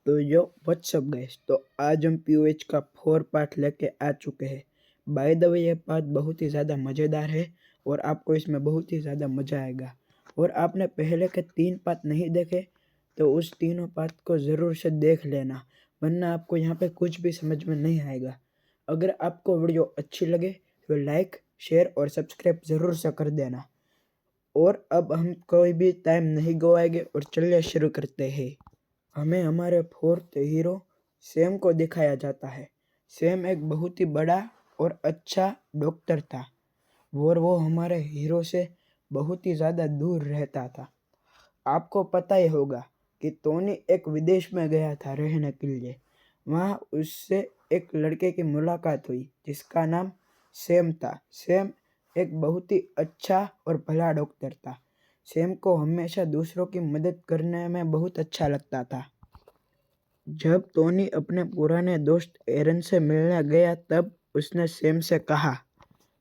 तो यो WhatsApp guys, तो आज हम पीओएच का 4 पार्ट लेके आ चुके हैं। बाय द वे ये पार्ट बहुत ही ज़्यादा मज़ेदार है और आपको इसमें बहुत ही ज़्यादा मज़ा आएगा। और आपने पहले के 3 पार्ट नहीं देखे तो उस तीनों पार्ट को ज़रूर से देख लेना, वरना आपको यहाँ पे कुछ भी समझ में नहीं आएगा। अगर आपको वीडियो अच्छी लगे तो लाइक, शेयर और सब्सक्राइब ज़रूर से कर देना। और अब हम कोई भी टाइम नहीं गवाएंगे और चलिए शुरू करते हैं। हमें हमारे फोर्थ हीरो सैम को दिखाया जाता है। सैम एक बहुत ही बड़ा और अच्छा डॉक्टर था और वो हमारे हीरो से बहुत ही ज़्यादा दूर रहता था। आपको पता ही होगा कि टोनी एक विदेश में गया था रहने के लिए। वहाँ उससे एक लड़के की मुलाकात हुई जिसका नाम सैम था। सैम एक बहुत ही अच्छा और भला डॉक्टर था। सैम को हमेशा दूसरों की मदद करने में बहुत अच्छा लगता था। जब टोनी अपने पुराने दोस्त एरन से मिलने गया तब उसने सैम से कहा,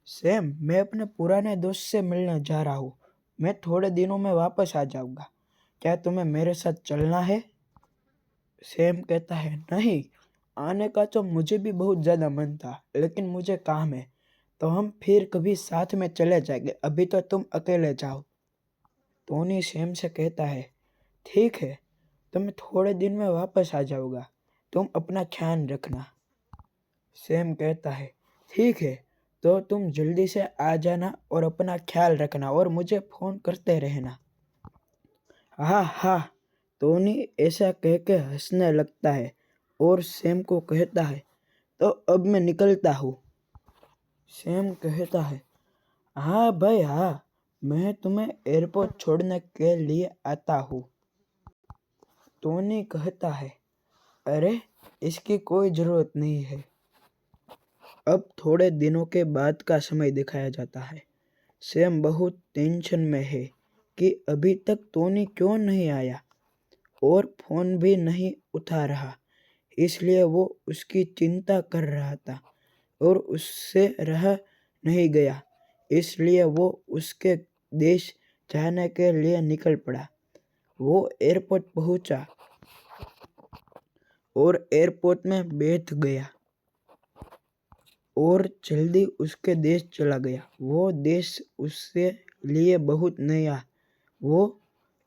सैम, मैं अपने पुराने दोस्त से मिलने जा रहा हूँ। मैं थोड़े दिनों में वापस आ जाऊँगा। क्या तुम्हें मेरे साथ चलना है? सैम कहता है, नहीं, आने का तो मुझे भी बहुत ज़्यादा मन था, लेकिन मुझे काम है, तो हम फिर कभी साथ में चले जाएंगे। अभी तो तुम अकेले जाओ। टोनी सैम से कहता है, ठीक है, तो मैं थोड़े दिन में वापस आ जाऊँगा। तुम अपना ख्याल रखना। सैम कहता है, ठीक है, तो तुम जल्दी से आ जाना और अपना ख्याल रखना और मुझे फ़ोन करते रहना। हाँ हाँ, टोनी ऐसा कह के हंसने लगता है और सैम को कहता है, तो अब मैं निकलता हूँ। सैम कहता है, हाँ भाई हाँ, मैं तुम्हें एयरपोर्ट छोड़ने के लिए आता हूँ। टोनी कहता है, अरे इसकी कोई ज़रूरत नहीं है। अब थोड़े दिनों के बाद का समय दिखाया जाता है। सैम बहुत टेंशन में है कि अभी तक टोनी क्यों नहीं आया और फ़ोन भी नहीं उठा रहा। इसलिए वो उसकी चिंता कर रहा था और उससे रहा नहीं गया। इसलिए वो उसके देश जाने के लिए निकल पड़ा। वो एयरपोर्ट पहुंचा और एयरपोर्ट में बैठ गया और जल्दी उसके देश चला गया। वो देश उसके लिए बहुत नया। वो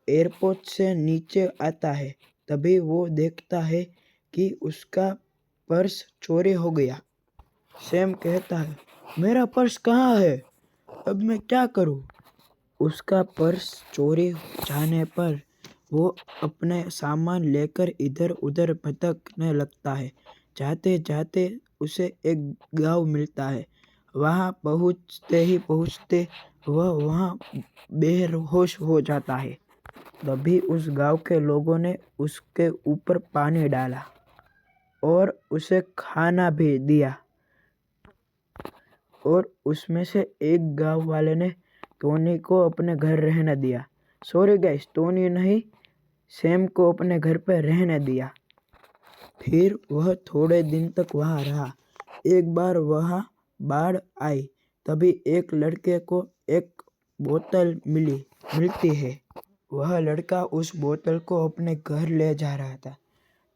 एयरपोर्ट से नीचे आता है, तभी वो देखता है कि उसका पर्स चोरी हो गया। सैम कहता है, मेरा पर्स कहाँ है? अब मैं क्या करूँ? उसका पर्स चोरी जाने पर वो अपने सामान लेकर इधर उधर भटकने लगता है। जाते जाते उसे एक गांव मिलता है। वहाँ पहुँचते वह वहाँ बेहोश हो जाता है। तभी उस गांव के लोगों ने उसके ऊपर पानी डाला और उसे खाना भी दिया। और उसमें से एक गांव वाले ने टोनी को अपने घर रहने दिया। सॉरी गाइस, टोनी नहीं, सैम को अपने घर पर रहने दिया। फिर वह थोड़े दिन तक वहाँ रहा। एक बार वहाँ बाढ़ आई, तभी एक लड़के को एक बोतल मिलती है। वह लड़का उस बोतल को अपने घर ले जा रहा था।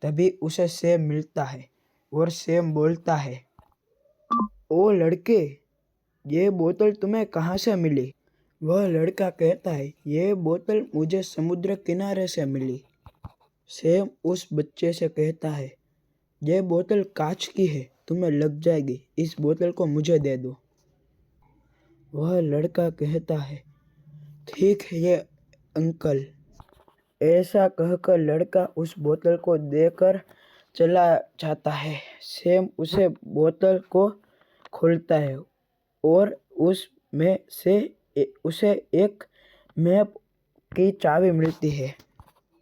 तभी उसे सैम मिलता है और सैम बोलता है, ओ लड़के, ये बोतल तुम्हें कहाँ से मिली? वह लड़का कहता है, ये बोतल मुझे समुद्र किनारे से मिली। सैम उस बच्चे से कहता है, ये बोतल कांच की है, तुम्हें लग जाएगी, इस बोतल को मुझे दे दो। वह लड़का कहता है, ठीक है ये अंकल। ऐसा कहकर लड़का उस बोतल को देकर चला जाता है। सैम उसे बोतल को खोलता है और उसमें से उसे एक मैप की चाबी मिलती है।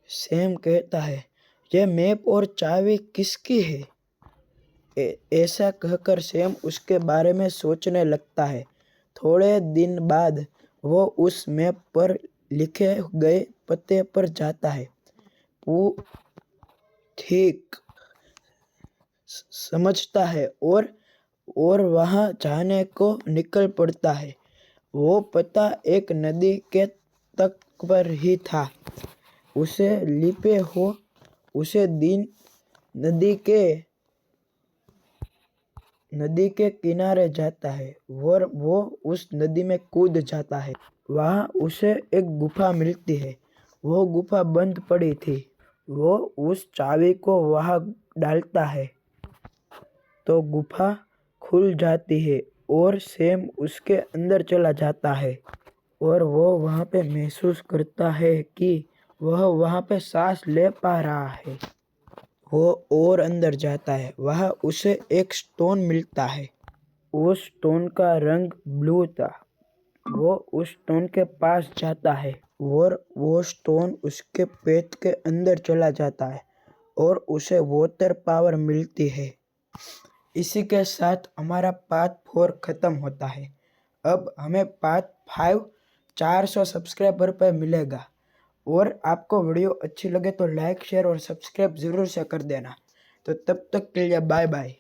सैम कहता है, यह मैप और चाबी किसकी है? ऐसा कहकर सैम उसके बारे में सोचने लगता है। थोड़े दिन बाद वो उस मैप पर लिखे गए पते पर जाता है। वो ठीक समझता है और वहाँ जाने को निकल पड़ता है। वो पता एक नदी के तट पर ही था। उसे दिन नदी के किनारे जाता है और वो उस नदी में कूद जाता है। वहाँ उसे एक गुफा मिलती है। वो गुफा बंद पड़ी थी। वो उस चाबी को वहाँ डालता है तो गुफा खुल जाती है और सैम उसके अंदर चला जाता है और वो वहाँ पे महसूस करता है कि वह वहाँ पे सांस ले पा रहा है। वो और अंदर जाता है। वहाँ उसे एक स्टोन मिलता है। उस स्टोन का रंग ब्लू था। वो उस स्टोन के पास जाता है और वो स्टोन उसके पेट के अंदर चला जाता है और उसे वाटर पावर मिलती है। इसी के साथ हमारा पार्ट 4 ख़त्म होता है। अब हमें पार्ट 5 400 सब्सक्राइबर पर मिलेगा। और आपको वीडियो अच्छी लगे तो लाइक शेयर और सब्सक्राइब ज़रूर से कर देना। तो तब तक के लिए बाय बाय।